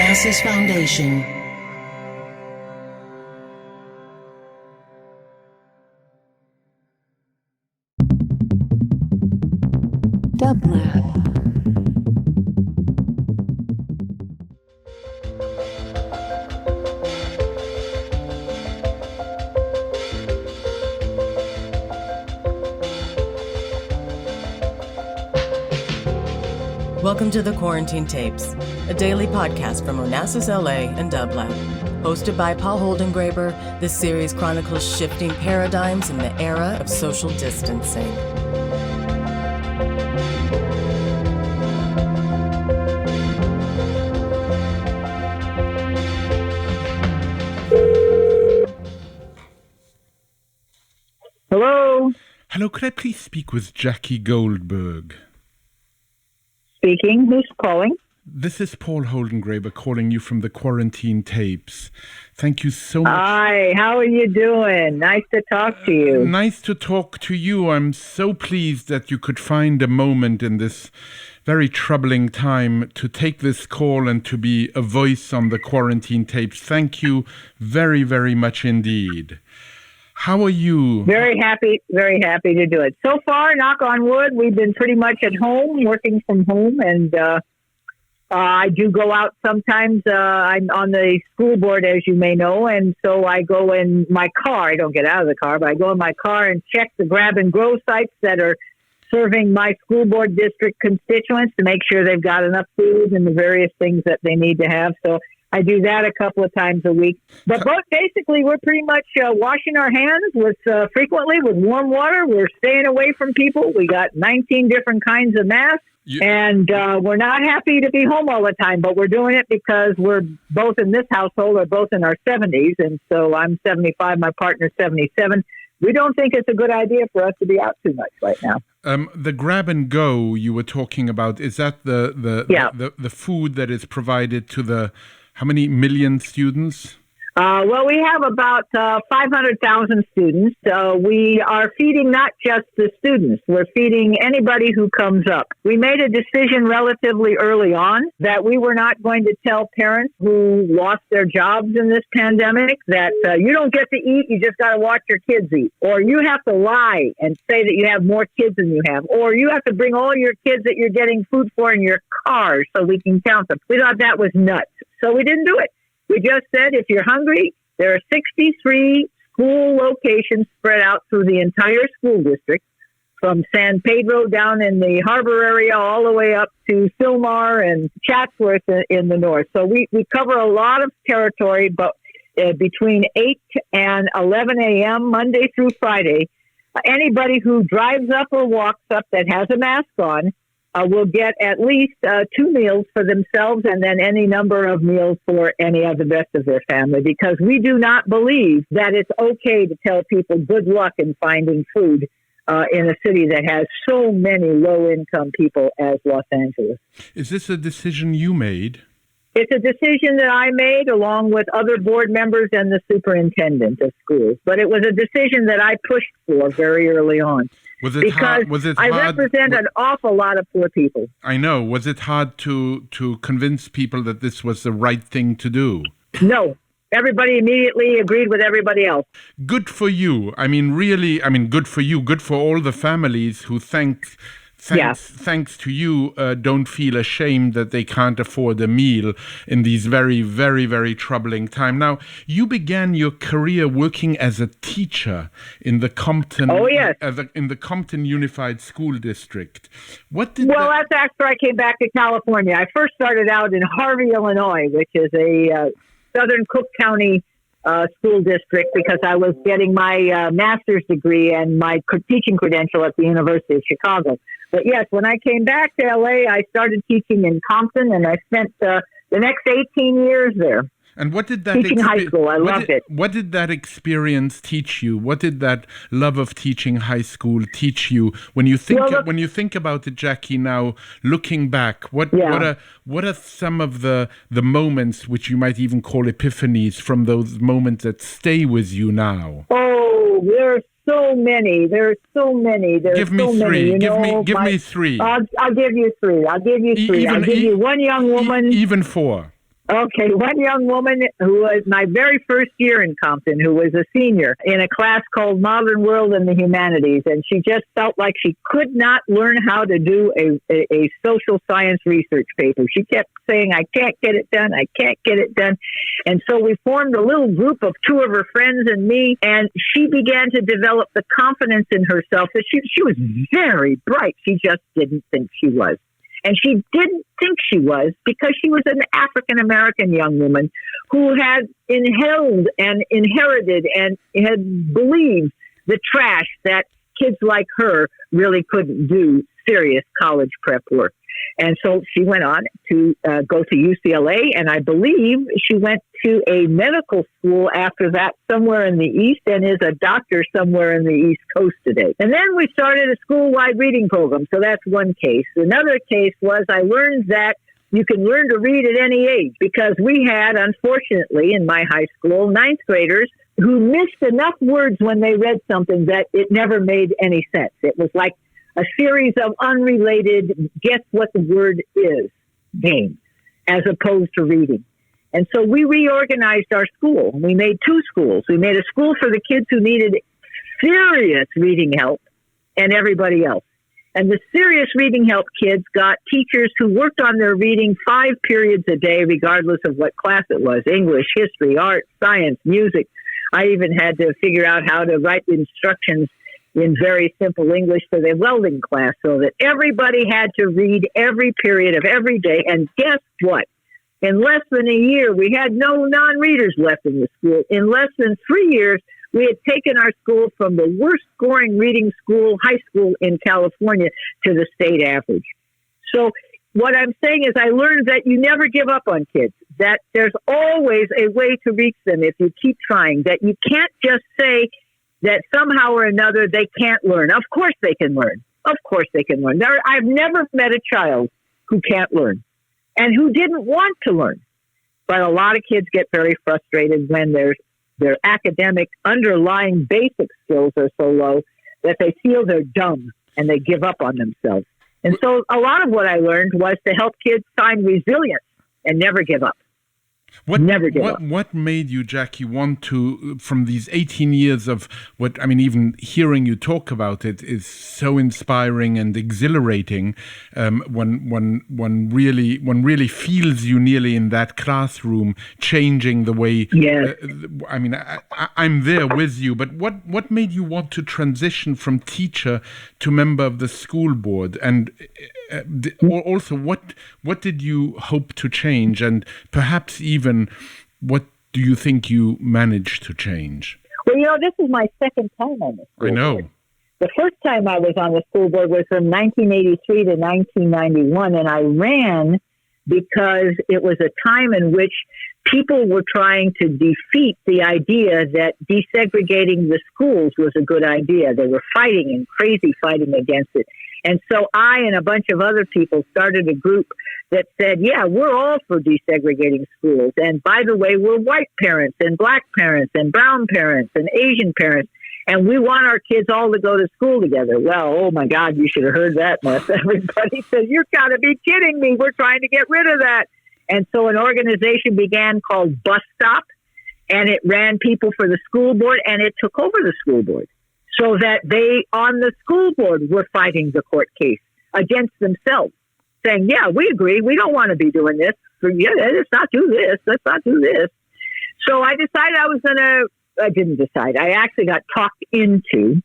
Onassis Foundation. Dublab. Welcome to the Quarantine Tapes, a daily podcast from Onassis, LA and Dublab. Hosted by Paul Holdengraber, this series chronicles shifting paradigms in the era of social distancing. Hello. Hello, could I please speak with Jackie Goldberg? Speaking. Who's calling? This is Paul Holdengraber calling you from the Quarantine Tapes. Thank you so much. Hi, how are you doing? Nice to talk to you. Nice to talk to you. I'm so pleased that you could find a moment in this very troubling time to take this call and to be a voice on the Quarantine Tapes. Thank you very, very much indeed. How are you? Very happy to do it. So far, knock on wood, we've been pretty much at home, working from home, and I do go out sometimes. I'm on the school board, as you may know, and so I go in my car. I don't get out of the car, but I go in my car and check the grab and go sites that are serving my school board district constituents to make sure they've got enough food and the various things that they need to have. So I do that a couple of times a week. But basically, we're pretty much washing our hands frequently with warm water. We're staying away from people. We got 19 different kinds of masks. And we're not happy to be home all the time, but we're doing it because we're both in this household are both in our 70s. And so I'm 75, my partner's 77. We don't think it's a good idea for us to be out too much right now. The grab and go you were talking about, is that the food that is provided to the how many million students? Well, we have about 500,000 students. We are feeding not just the students. We're feeding anybody who comes up. We made a decision relatively early on that we were not going to tell parents who lost their jobs in this pandemic that you don't get to eat, you just got to watch your kids eat. Or you have to lie and say that you have more kids than you have. Or you have to bring all your kids that you're getting food for in your car so we can count them. We thought that was nuts. So we didn't do it. We just said, if you're hungry, there are 63 school locations spread out through the entire school district, from San Pedro down in the harbor area all the way up to Sylmar and Chatsworth in the north. So we cover a lot of territory, but between 8 and 11 a.m., Monday through Friday, anybody who drives up or walks up that has a mask on will get at least 2 meals for themselves and then any number of meals for any of the rest of their family, because we do not believe that it's okay to tell people good luck in finding food in a city that has so many low-income people as Los Angeles. Is this a decision you made? It's a decision that I made along with other board members and the superintendent of schools, but it was a decision that I pushed for very early on. Was it because hard? I represent an awful lot of poor people. I know. Was it hard to convince people that this was the right thing to do? No. Everybody immediately agreed with everybody else. Good for you. I mean, really, good for you. Good for all the families who thanks to you, don't feel ashamed that they can't afford a meal in these very, very, very troubling times. Now, you began your career working as a teacher in the Compton. Oh, yes. In the Compton Unified School District. That's after I came back to California. I first started out in Harvey, Illinois, which is a southern Cook County school district, because I was getting my master's degree and my teaching credential at the University of Chicago. But yes, when I came back to LA, I started teaching in Compton, and I spent the next 18 years there. And what did that teaching high school? I loved it. What did that experience teach you? What did that love of teaching high school teach you? When you think about it, Jackie, now looking back, what are some of the moments which you might even call epiphanies from those moments that stay with you now? Oh, there's so many. Give me three. Give me three. I'll give you three. I'll give you one young woman. Even four. Okay, one young woman who was my very first year in Compton, who was a senior in a class called Modern World and the Humanities, and she just felt like she could not learn how to do a social science research paper. She kept saying, I can't get it done, I can't get it done. And so we formed a little group of two of her friends and me, and she began to develop the confidence in herself that she was very bright. She just didn't think she was. And she didn't think she was because she was an African-American young woman who had inhaled and inherited and had believed the trash that kids like her really couldn't do serious college prep work. And so she went on to go to UCLA, and I believe she went to a medical school after that somewhere in the East and is a doctor somewhere in the East Coast today. And then we started a school-wide reading program, so that's one case. Another case was I learned that you can learn to read at any age because we had, unfortunately, in my high school, ninth graders who missed enough words when they read something that it never made any sense. It was like a series of unrelated guess what the word is game, as opposed to reading. And so we reorganized our school. We made two schools. We made a school for the kids who needed serious reading help and everybody else. And the serious reading help kids got teachers who worked on their reading 5 periods a day, regardless of what class it was: English, history, art, science, music. I even had to figure out how to write instructions in very simple English for the welding class so that everybody had to read every period of every day. And guess what? In less than a year, we had no non-readers left in the school. In less than 3 years, we had taken our school from the worst scoring reading school, high school in California, to the state average. So what I'm saying is I learned that you never give up on kids, that there's always a way to reach them if you keep trying, that you can't just say that somehow or another they can't learn. Of course they can learn. Of course they can learn. I've never met a child who can't learn and who didn't want to learn. But a lot of kids get very frustrated when their academic underlying basic skills are so low that they feel they're dumb and they give up on themselves. And so a lot of what I learned was to help kids find resilience and never give up. What made you, Jackie, want to, from these 18 years of what, I mean, even hearing you talk about it is so inspiring and exhilarating. One really feels you nearly in that classroom, changing the way. Yes. I'm there with you. But what made you want to transition from teacher to member of the school board? And also, what did you hope to change? And perhaps even, what do you think you managed to change? Well, this is my second time on the school I know. board. The first time I was on the school board was from 1983 to 1991, and I ran because it was a time in which people were trying to defeat the idea that desegregating the schools was a good idea. They were fighting and crazy fighting against it. And so I and a bunch of other people started a group that said, yeah, we're all for desegregating schools. And by the way, we're white parents and black parents and brown parents and Asian parents. And we want our kids all to go to school together. Well, oh my God, you should have heard that mess. Everybody said, you've got to be kidding me. We're trying to get rid of that. And so an organization began called Bus Stop, and it ran people for the school board, and it took over the school board. So that they, on the school board, were fighting the court case against themselves, saying, yeah, we agree. We don't want to be doing this. Let's not do this. Let's not do this. So I decided I didn't decide. I actually got talked into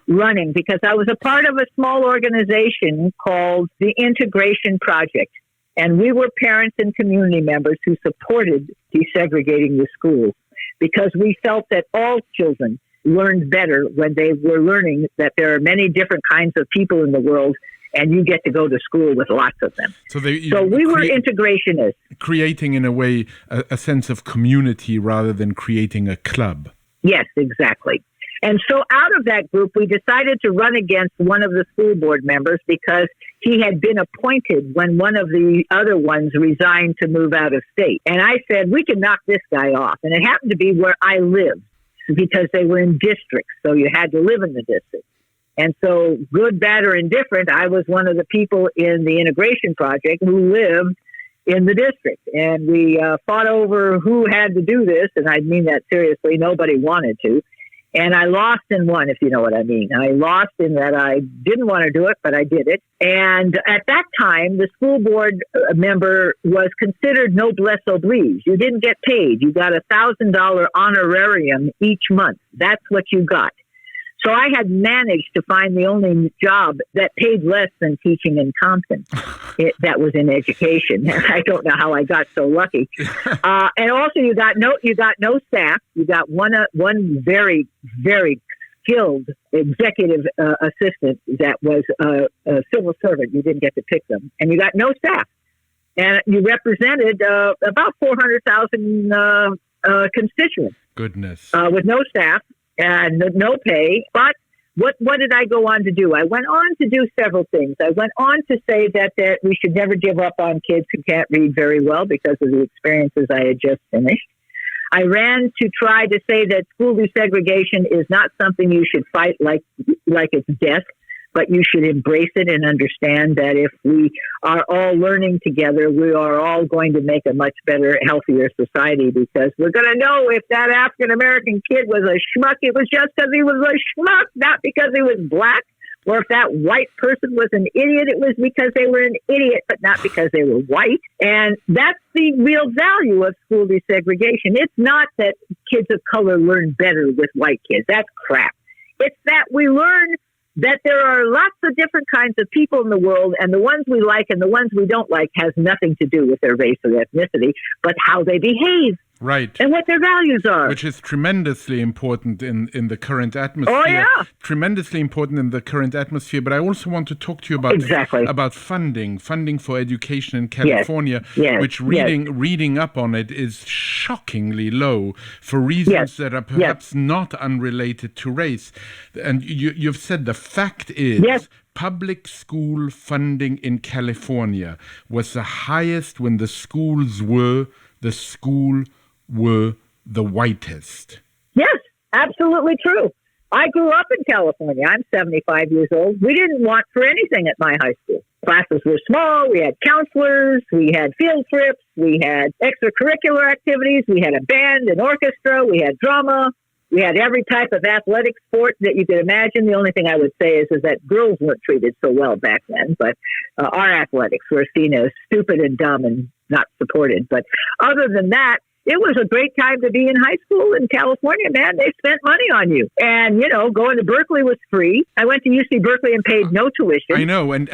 running because I was a part of a small organization called the Integration Project. And we were parents and community members who supported desegregating the schools because we felt that all children learned better when they were learning that there are many different kinds of people in the world and you get to go to school with lots of them. So we were integrationists. Creating, in a way, a sense of community rather than creating a club. Yes, exactly. And so out of that group, we decided to run against one of the school board members because he had been appointed when one of the other ones resigned to move out of state. And I said, we can knock this guy off. And it happened to be where I lived because they were in districts. So you had to live in the district. And so good, bad, or indifferent, I was one of the people in the integration project who lived in the district. And we fought over who had to do this, and I mean that seriously. Nobody wanted to. And I lost and won, if you know what I mean. I lost in that I didn't want to do it, but I did it. And at that time, the school board member was considered noblesse oblige. You didn't get paid. You got $1,000 honorarium each month. That's what you got. So I had managed to find the only job that paid less than teaching in Compton. That was in education. I don't know how I got so lucky. And also, you got no staff. You got one very, very skilled executive assistant that was a civil servant. You didn't get to pick them, and you got no staff. And you represented about 400,000 constituents. Goodness. With no staff. And no pay. But what did I go on to do? I went on to do several things. I went on to say that we should never give up on kids who can't read very well because of the experiences I had just finished. I ran to try to say that school desegregation is not something you should fight like it's death, but you should embrace it and understand that if we are all learning together, we are all going to make a much better, healthier society, because we're going to know if that African-American kid was a schmuck, it was just because he was a schmuck, not because he was black. Or if that white person was an idiot, it was because they were an idiot, but not because they were white. And that's the real value of school desegregation. It's not that kids of color learn better with white kids. That's crap. It's that we learn that there are lots of different kinds of people in the world, and the ones we like and the ones we don't like has nothing to do with their race or ethnicity, but how they behave. Right. And what their values are. Which is tremendously important in the current atmosphere. Oh, yeah. Tremendously important in the current atmosphere. But I also want to talk to you about funding for education in California, which reading up on it is shockingly low for reasons that are perhaps not unrelated to race. And you've said the fact is public school funding in California was the highest when the schools were the whitest. Yes, absolutely true. I grew up in California. I'm 75 years old. We didn't want for anything at my high school. Classes were small. We had counselors. We had field trips. We had extracurricular activities. We had a band, an orchestra. We had drama. We had every type of athletic sport that you could imagine. The only thing I would say is that girls weren't treated so well back then, but our athletics were seen as stupid and dumb and not supported. But other than that, it was a great time to be in high school in California, man. They spent money on you. And, going to Berkeley was free. I went to UC Berkeley and paid no tuition. I know. And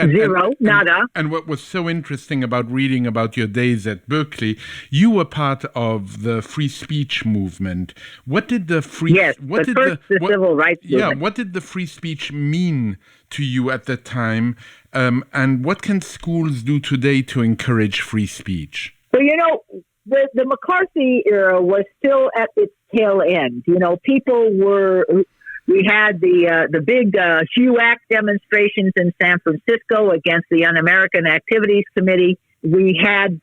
nada. And what was so interesting about reading about your days at Berkeley, you were part of the free speech movement. What did the civil rights movement. Yeah, what did the free speech mean to you at the time? And what can schools do today to encourage free speech? Well, the McCarthy era was still at its tail end. We had the big HUAC demonstrations in San Francisco against the Un-American Activities Committee. We had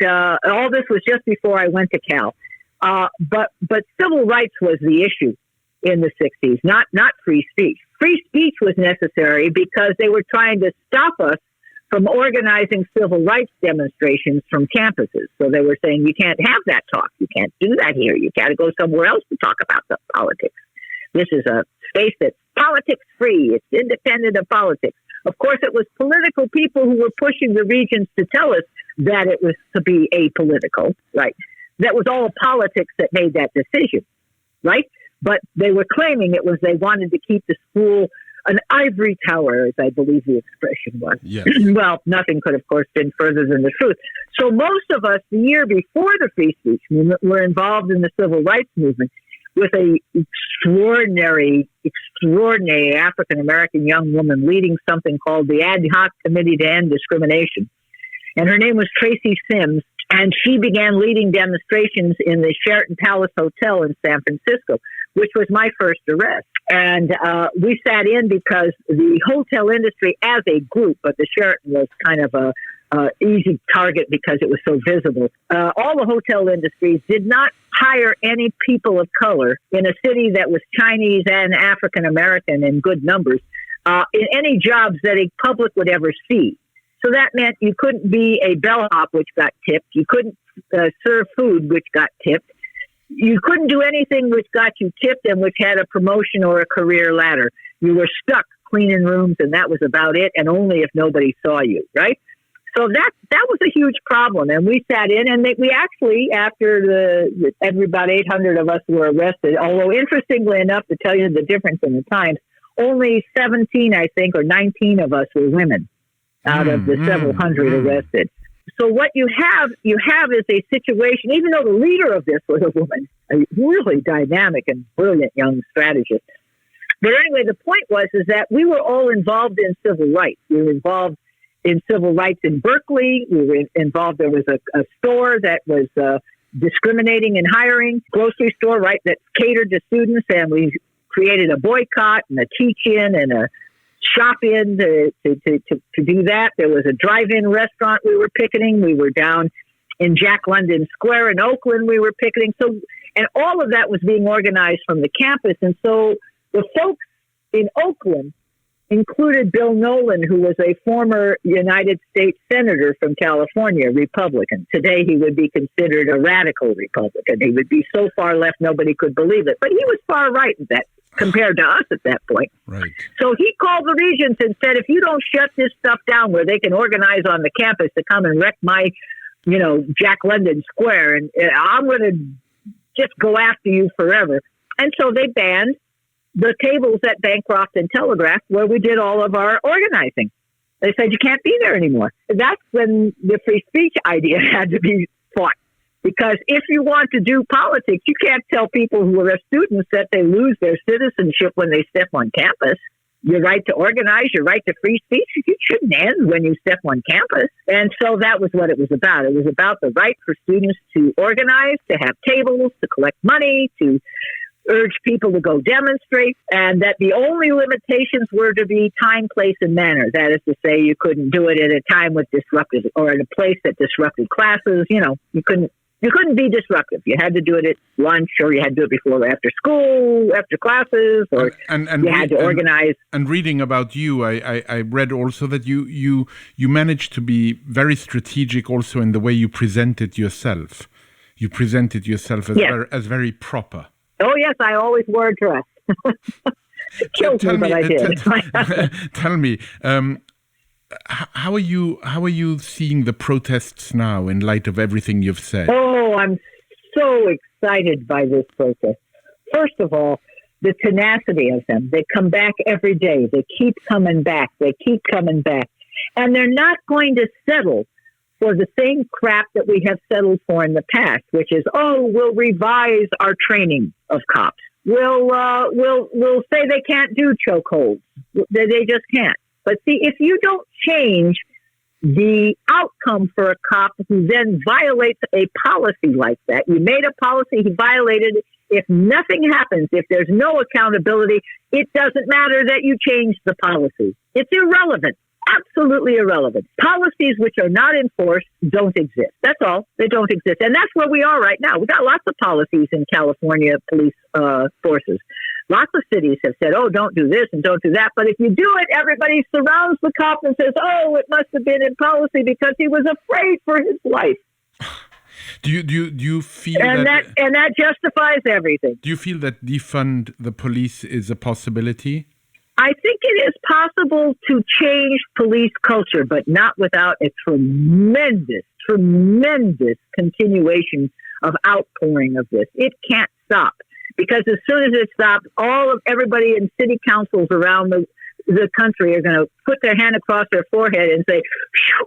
all this was just before I went to Cal. But civil rights was the issue in the 60s, not free speech. Free speech was necessary because they were trying to stop us from organizing civil rights demonstrations from campuses. So they were saying, you can't have that talk. You can't do that here. You got to go somewhere else to talk about the politics. This is a space that's politics free. It's independent of politics. Of course, it was political people who were pushing the regents to tell us that it was to be apolitical, right? That was all politics that made that decision, right? But they were claiming they wanted to keep the school an ivory tower, as I believe the expression was. Yes. Well, nothing could, of course, been further than the truth. So most of us, the year before the free speech movement, were involved in the civil rights movement with a extraordinary African-American young woman leading something called the Ad Hoc Committee to End Discrimination. And her name was Tracy Sims, and she began leading demonstrations in the Sheraton Palace Hotel in San Francisco, which was my first arrest. And we sat in because the hotel industry as a group, but the Sheraton was kind of a easy target because it was so visible. All the hotel industries did not hire any people of color in a city that was Chinese and African American in good numbers in any jobs that a public would ever see. So that meant you couldn't be a bellhop, which got tipped. You couldn't serve food, which got tipped. You couldn't do anything which got you tipped and which had a promotion or a career ladder. You were stuck cleaning rooms, and that was about it, and only if nobody saw you, right? So that was a huge problem, and we sat in, and we actually, after about 800 of us were arrested, although interestingly enough, to tell you the difference in the times, only 17, I think, or 19 of us were women out of the several hundred arrested. So what you have is a situation, even though the leader of this was a woman, a really dynamic and brilliant young strategist. But anyway, the point is that we were all involved in civil rights. We were involved in civil rights in Berkeley. We were involved. There was a store that was discriminating in hiring, grocery store, right, that catered to students, and we created a boycott and a teach-in and a shop-in to do that. There was a drive-in restaurant we were picketing. We were down in Jack London Square in Oakland. We were picketing. So, and all of that was being organized from the campus. And so the folks in Oakland included Bill Nolan, who was a former United States Senator from California, Republican. Today, he would be considered a radical Republican. He would be so far left, nobody could believe it. But he was far right in that, compared to us at that point. Right. So he called the regents and said, if you don't shut this stuff down where they can organize on the campus to come and wreck my, Jack London Square, and I'm going to just go after you forever. And so they banned the tables at Bancroft and Telegraph where we did all of our organizing. They said, you can't be there anymore. That's when the free speech idea had to be fought. Because if you want to do politics, you can't tell people who are students that they lose their citizenship when they step on campus. Your right to organize, your right to free speech, it shouldn't end when you step on campus. And so that was what it was about. It was about the right for students to organize, to have tables, to collect money, to urge people to go demonstrate, and that the only limitations were to be time, place, and manner. That is to say, you couldn't do it at a time with disruptive, or at a place that disrupted classes. You couldn't be disruptive. You had to do it at lunch, or you had to do it before or after school, after classes, or you had to organize. And reading about you, I read also that you managed to be very strategic also in the way you presented yourself. You presented yourself as very proper. Oh, yes, I always wore a dress. It killed me, but I did. Tell me, how are you seeing the protests now in light of everything you've said? Oh, I'm so excited by this protest. First of all, the tenacity of them. They come back every day. They keep coming back. They keep coming back. And they're not going to settle for the same crap that we have settled for in the past, which is, we'll revise our training of cops. We'll say they can't do chokeholds. They just can't. But see, if you don't change the outcome for a cop who then violates a policy like that, you made a policy, he violated it. If nothing happens, if there's no accountability, it doesn't matter that you changed the policy. It's irrelevant. Absolutely irrelevant. Policies which are not enforced don't exist. That's all. They don't exist. And that's where we are right now. We've got lots of policies in California police forces. Lots of cities have said, don't do this and don't do that. But if you do it, everybody surrounds the cop and says, it must have been in policy because he was afraid for his life. Do you feel that justifies everything? Do you feel that defund the police is a possibility? I think it is possible to change police culture, but not without a tremendous continuation of outpouring of this. It can't stop, because as soon as it stops, everybody in city councils around the country are going to put their hand across their forehead and say,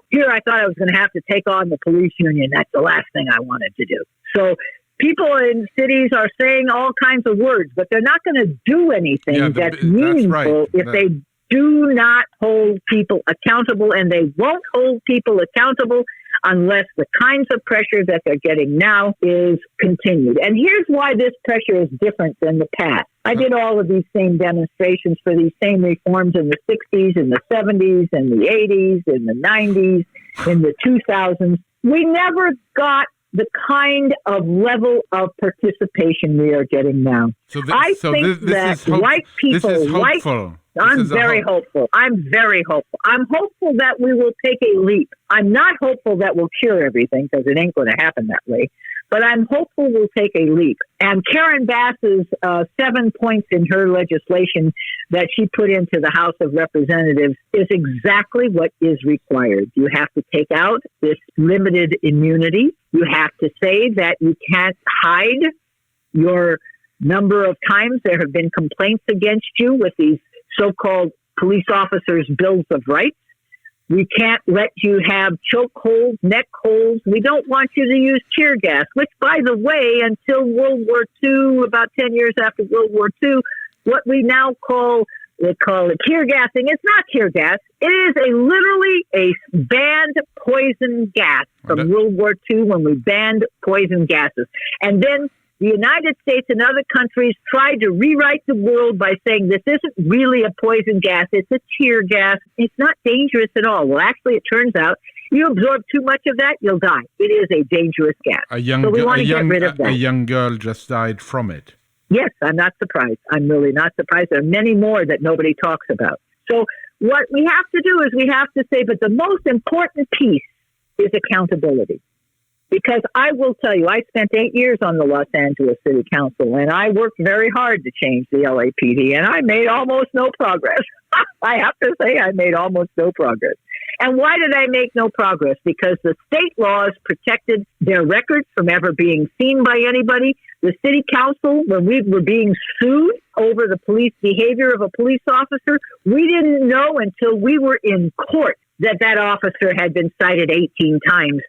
here, I thought I was going to have to take on the police union. That's the last thing I wanted to do. So people in cities are saying all kinds of words, but they're not going to do anything that's meaningful if they do not hold people accountable, and they won't hold people accountable unless the kinds of pressure that they're getting now is continued. And here's why this pressure is different than the past. I did all of these same demonstrations for these same reforms in the 60s, in the 70s, in the 80s, in the 90s, in the 2000s. We never got the kind of level of participation we are getting now. I think that white people, I'm very hopeful. I'm hopeful that we will take a leap. I'm not hopeful that we'll cure everything, because it ain't going to happen that way. But I'm hopeful we'll take a leap. And Karen Bass's 7 points in her legislation that she put into the House of Representatives is exactly what is required. You have to take out this limited immunity. You have to say that you can't hide your number of times there have been complaints against you with these so-called police officers' bills of rights. We can't let you have choke holds, neck holds. We don't want you to use tear gas, which, by the way, until World War II, about 10 years after World War II, what we now call it tear gassing. It's not tear gas. It is literally a banned poison gas from World War II, when we banned poison gases. And then the United States and other countries tried to rewrite the world by saying this isn't really a poison gas, it's a tear gas. It's not dangerous at all. Well, actually, it turns out you absorb too much of that, you'll die. It is a dangerous gas. So we want to get rid of that. A young girl just died from it. Yes, I'm not surprised. I'm really not surprised. There are many more that nobody talks about. So what we have to do is we have to say, but the most important piece is accountability. Because I will tell you, I spent 8 years on the Los Angeles City Council, and I worked very hard to change the LAPD, and I made almost no progress. I have to say I made almost no progress. And why did I make no progress? Because the state laws protected their records from ever being seen by anybody. The city council, when we were being sued over the police behavior of a police officer, we didn't know until we were in court that officer had been cited 18 times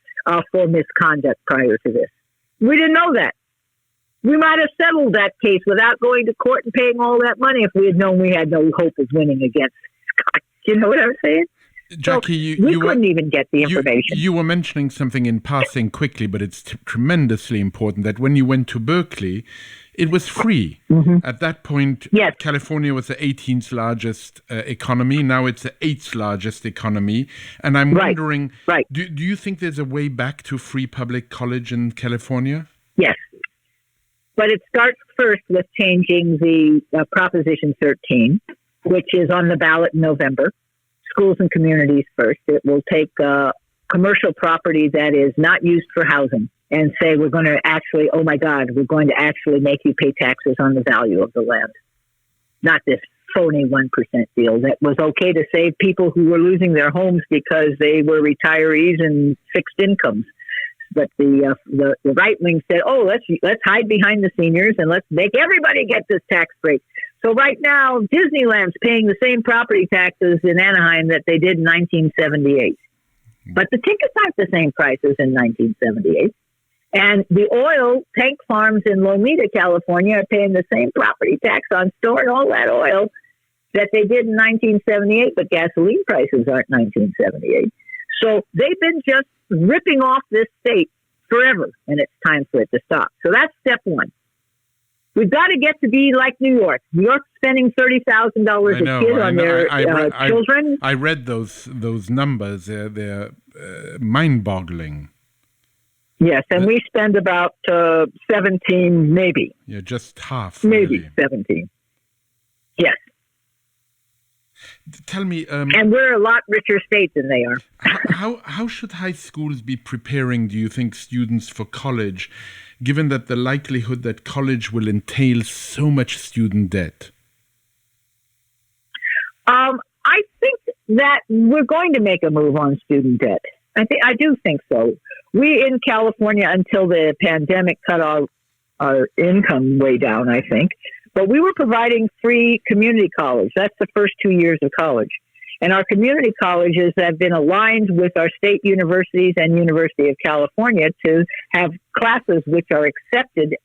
for misconduct prior to this. We didn't know that. We might have settled that case without going to court and paying all that money if we had known we had no hope of winning against Scott. You know what I'm saying? Jackie, we couldn't even get the information. You were mentioning something in passing quickly, but it's tremendously important that when you went to Berkeley, it was free. Mm-hmm. At that point, yes. California was the 18th largest economy. Now it's the 8th largest economy. And I'm wondering, do you think there's a way back to free public college in California? Yes. But it starts first with changing the Proposition 13, which is on the ballot in November. Schools and communities first. It will take commercial property that is not used for housing and say we're going to actually, oh my God, we're going to actually make you pay taxes on the value of the land. Not this phony 1% deal that was okay to save people who were losing their homes because they were retirees and fixed incomes. But the right wing said, oh, let's hide behind the seniors and let's make everybody get this tax break. So right now, Disneyland's paying the same property taxes in Anaheim that they did in 1978. But the tickets aren't the same prices in 1978. And the oil tank farms in Lomita, California are paying the same property tax on storing all that oil that they did in 1978, but gasoline prices aren't 1978. So they've been just ripping off this state forever, and it's time for it to stop. So that's step one. We've got to get to be like New York. New York's spending $30,000 a kid on their children. I read those numbers. They're mind-boggling. Yes, and we spend about 17, maybe. Yeah, just half. Maybe really. 17. Yes. Tell me... and we're a lot richer state than they are. How should high schools be preparing, do you think, students for college, given that the likelihood that college will entail so much student debt? I think that we're going to make a move on student debt. I do think so. We in California, until the pandemic cut our income way down, I think, but we were providing free community college. That's the first 2 years of college. And our community colleges have been aligned with our state universities and University of California to have classes which are accepted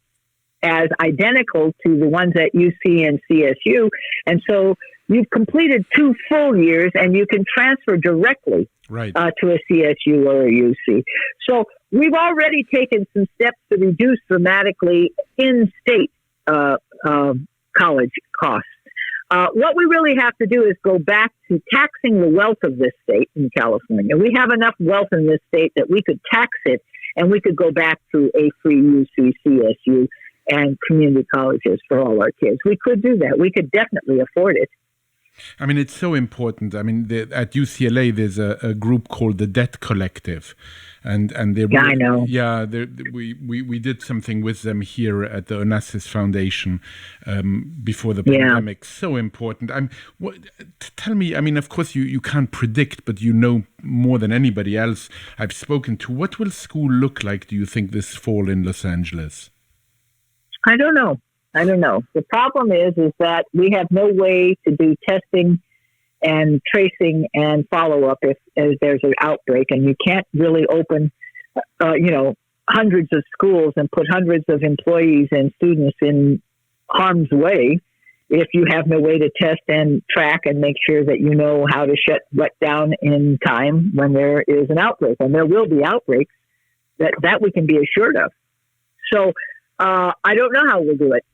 as identical to the ones at UC and CSU. And so you've completed 2 full years and you can transfer directly to a CSU or a UC. So we've already taken some steps to reduce dramatically in-state college costs. What we really have to do is go back to taxing the wealth of this state in California. We have enough wealth in this state that we could tax it and we could go back to a free UC, CSU, and community colleges for all our kids. We could do that. We could definitely afford it. I mean, it's so important. I mean, at UCLA, there's a group called the Debt Collective. And they Yeah, I know. Yeah, we did something with them here at the Onassis Foundation before the pandemic. So important. Tell me, I mean, of course, you can't predict, but you know more than anybody else I've spoken to. What will school look like, do you think, this fall in Los Angeles? I don't know. The problem is that we have no way to do testing and tracing and follow-up if there's an outbreak, and you can't really open, hundreds of schools and put hundreds of employees and students in harm's way if you have no way to test and track and make sure that you know how to shut what down in time when there is an outbreak. And there will be outbreaks that we can be assured of. So I don't know how we'll do it.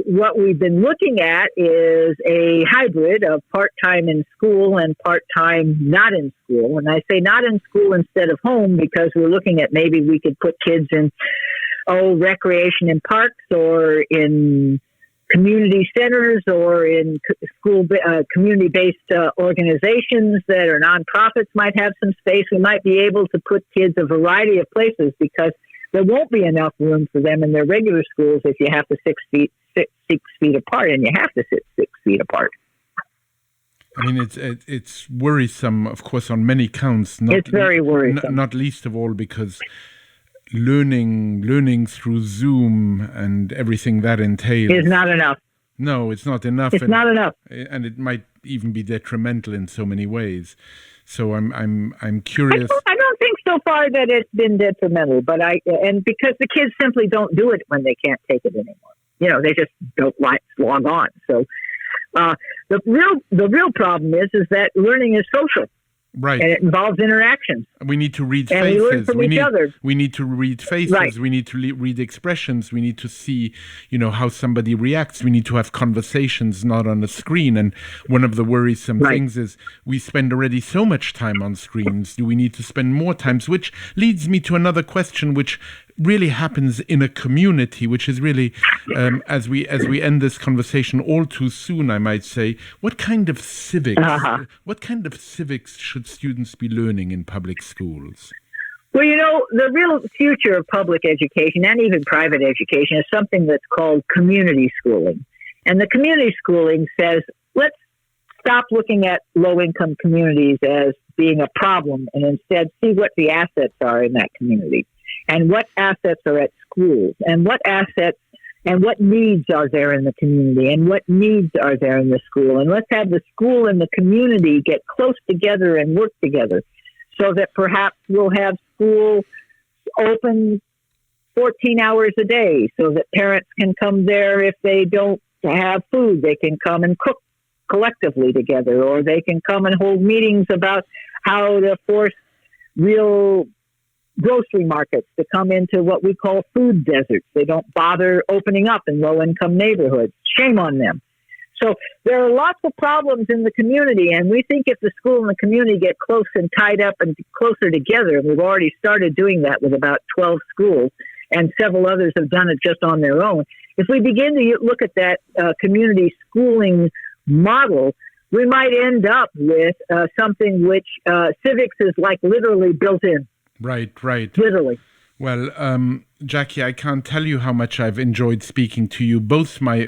What we've been looking at is a hybrid of part-time in school and part-time not in school. And I say not in school instead of home because we're looking at maybe we could put kids in recreation in parks or in community centers or in school community-based organizations that are nonprofits might have some space. We might be able to put kids a variety of places because there won't be enough room for them in their regular schools if you have to six feet apart, and you have to sit 6 feet apart. I mean, it's worrisome, of course, on many counts. It's very worrisome. Not least of all because learning through Zoom and everything that entails is not enough. No, it's not enough. It's not enough, and it might even be detrimental in so many ways. So I'm curious. I don't think so far that it's been detrimental, but because the kids simply don't do it when they can't take it anymore. They just don't log on. So the real problem is that learning is social. Right. And it involves interactions. We need to read faces. And we learn from each other. We need to read faces. Right. We need to read expressions. We need to see, how somebody reacts. We need to have conversations, not on a screen. And one of the worrisome things is we spend already so much time on screens. Do we need to spend more time? Which leads me to another question, which really happens in a community, which is really, as we end this conversation all too soon, I might say, what kind of civics should students be learning in public schools? Well, the real future of public education and even private education is something that's called community schooling. And the community schooling says, let's stop looking at low-income communities as being a problem and instead see what the assets are in that community. And what assets are at schools, and what assets and what needs are there in the community, and what needs are there in the school. And let's have the school and the community get close together and work together so that perhaps we'll have school open 14 hours a day so that parents can come there if they don't have food. They can come and cook collectively together, or they can come and hold meetings about how to force real grocery markets to come into what we call food deserts. They don't bother opening up in low-income neighborhoods. Shame on them. So there are lots of problems in the community, and we think if the school and the community get close and tied up and closer together, and we've already started doing that with about 12 schools, and several others have done it just on their own. If we begin to look at that community schooling model, we might end up with something which civics is like literally built in. Right. Literally. Well, Jackie, I can't tell you how much I've enjoyed speaking to you. Both my